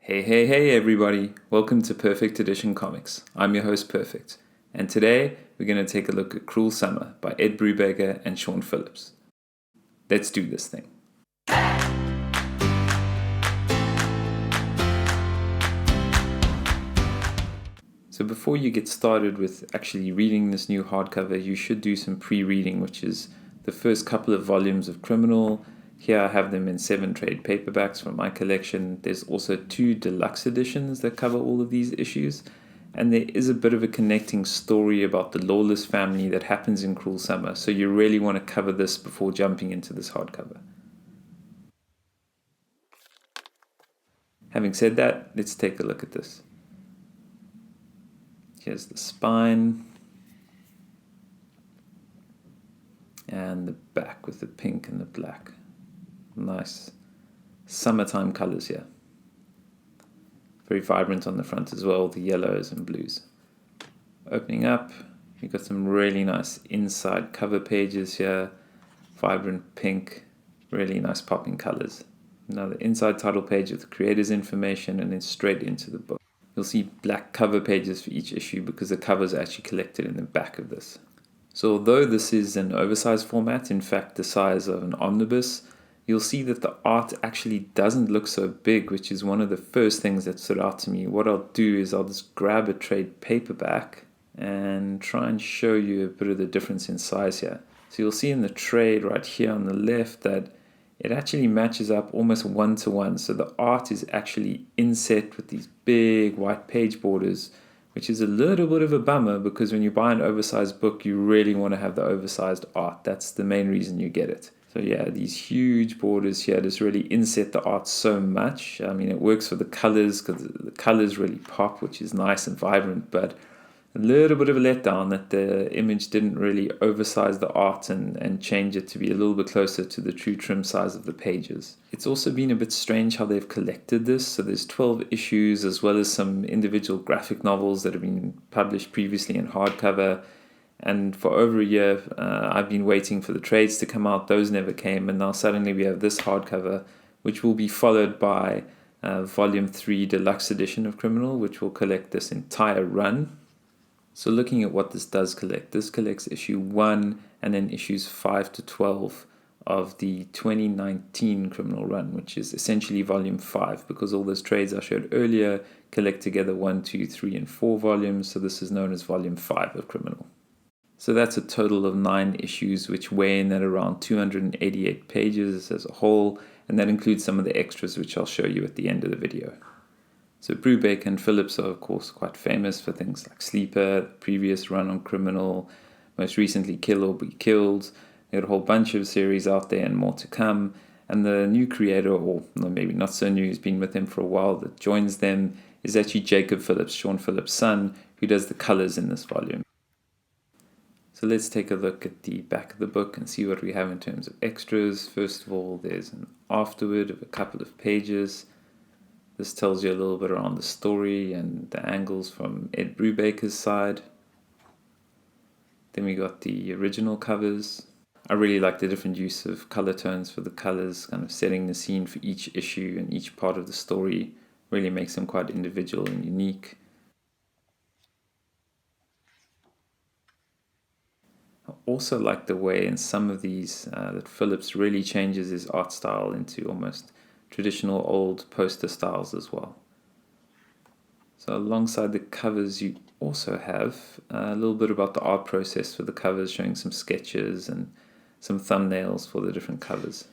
Hey everybody, welcome to Perfect Edition Comics. I'm your host Perfect, and today we're going to take a look at Cruel Summer by Ed Brubaker and Sean Phillips. Let's do this thing. So before you get started with actually reading this new hardcover, you should do some pre-reading, which is the first couple of volumes of Criminal. Here I have them in 7 trade paperbacks from my collection. There's also 2 deluxe editions that cover all of these issues. And there is a bit of a connecting story about the Lawless family that happens in Cruel Summer. So you really want to cover this before jumping into this hardcover. Having said that, let's take a look at this. Here's the spine. And the back with the pink and the black. Nice summertime colors here. Very vibrant on the front as well, the yellows and blues. Opening up, you've got some really nice inside cover pages here. Vibrant pink, really nice popping colors. Now the inside title page with the creator's information and then straight into the book. You'll see black cover pages for each issue because the covers are actually collected in the back of this. So although this is an oversized format, in fact the size of an omnibus, you'll see that the art actually doesn't look so big, which is one of the first things that stood out to me. What I'll do is I'll just grab a trade paperback and try and show you a bit of the difference in size here. So you'll see in the trade right here on the left that it actually matches up almost 1-to-1. So the art is actually inset with these big white page borders, which is a little bit of a bummer because when you buy an oversized book, you really want to have the oversized art. That's the main reason you get it. So yeah, these huge borders here just really inset the art so much. I mean, it works for the colors because the colors really pop, which is nice and vibrant, but a little bit of a letdown that the image didn't really oversize the art and change it to be a little bit closer to the true trim size of the pages. It's also been a bit strange how they've collected this. So there's 12 issues as well as some individual graphic novels that have been published previously in hardcover. And for over a year, I've been waiting for the trades to come out. Those never came. And now suddenly we have this hardcover, which will be followed by Volume 3 Deluxe Edition of Criminal, which will collect this entire run. So looking at what this does collect, this collects issue 1 and then issues 5 to 12 of the 2019 Criminal run, which is essentially Volume 5, because all those trades I showed earlier collect together 1, 2, 3, and 4 volumes. So this is known as Volume 5 of Criminal. So that's a total of 9 issues, which weigh in at around 288 pages as a whole, and that includes some of the extras, which I'll show you at the end of the video. So Brubaker and Phillips are, of course, quite famous for things like Sleeper, the previous run on Criminal, most recently Kill or Be Killed. They got a whole bunch of series out there and more to come. And the new creator, or maybe not so new, who's been with them for a while, that joins them is actually Jacob Phillips, Sean Phillips' son, who does the colors in this volume. So let's take a look at the back of the book and see what we have in terms of extras. First of all, there's an afterword of a couple of pages. This tells you a little bit around the story and the angles from Ed Brubaker's side. Then we got the original covers. I really like the different use of color tones for the colors, kind of setting the scene for each issue and each part of the story. Really makes them quite individual and unique. I also like the way in some of these that Phillips really changes his art style into almost traditional old poster styles as well. So alongside the covers you also have a little bit about the art process for the covers, showing some sketches and some thumbnails for the different covers.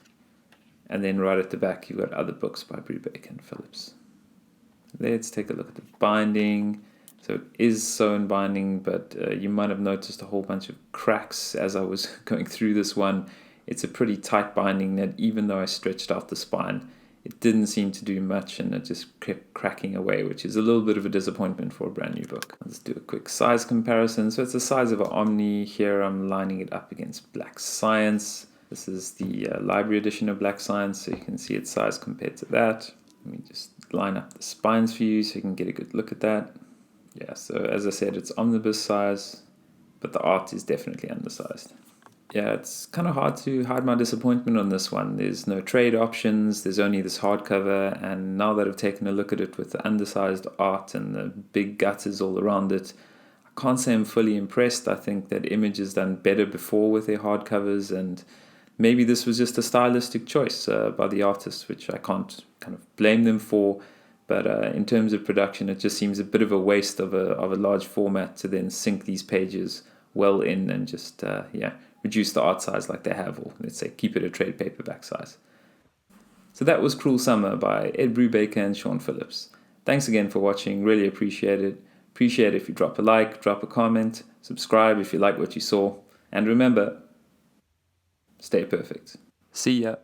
And then right at the back you've got other books by Brubaker and Phillips. Let's take a look at the binding. So it is sewn binding, but you might have noticed a whole bunch of cracks as I was going through this one. It's a pretty tight binding that even though I stretched out the spine, it didn't seem to do much and it just kept cracking away, which is a little bit of a disappointment for a brand new book. Let's do a quick size comparison. So it's the size of an Omni. Here I'm lining it up against Black Science. This is the library edition of Black Science, so you can see its size compared to that. Let me just line up the spines for you so you can get a good look at that. Yeah, so as I said, it's omnibus size, but the art is definitely undersized. Yeah, it's kind of hard to hide my disappointment on this one. There's no trade options, there's only this hardcover, and now that I've taken a look at it with the undersized art and the big gutters all around it, I can't say I'm fully impressed. I think that Image has done better before with their hardcovers, and maybe this was just a stylistic choice by the artist, which I can't kind of blame them for. But in terms of production, it just seems a bit of a waste of a large format to then sink these pages well in and just reduce the art size like they have, or let's say keep it a trade paperback size. So that was Cruel Summer by Ed Brubaker and Sean Phillips. Thanks again for watching, really appreciate it. Appreciate it if you drop a like, drop a comment, subscribe if you like what you saw, and remember, stay perfect. See ya.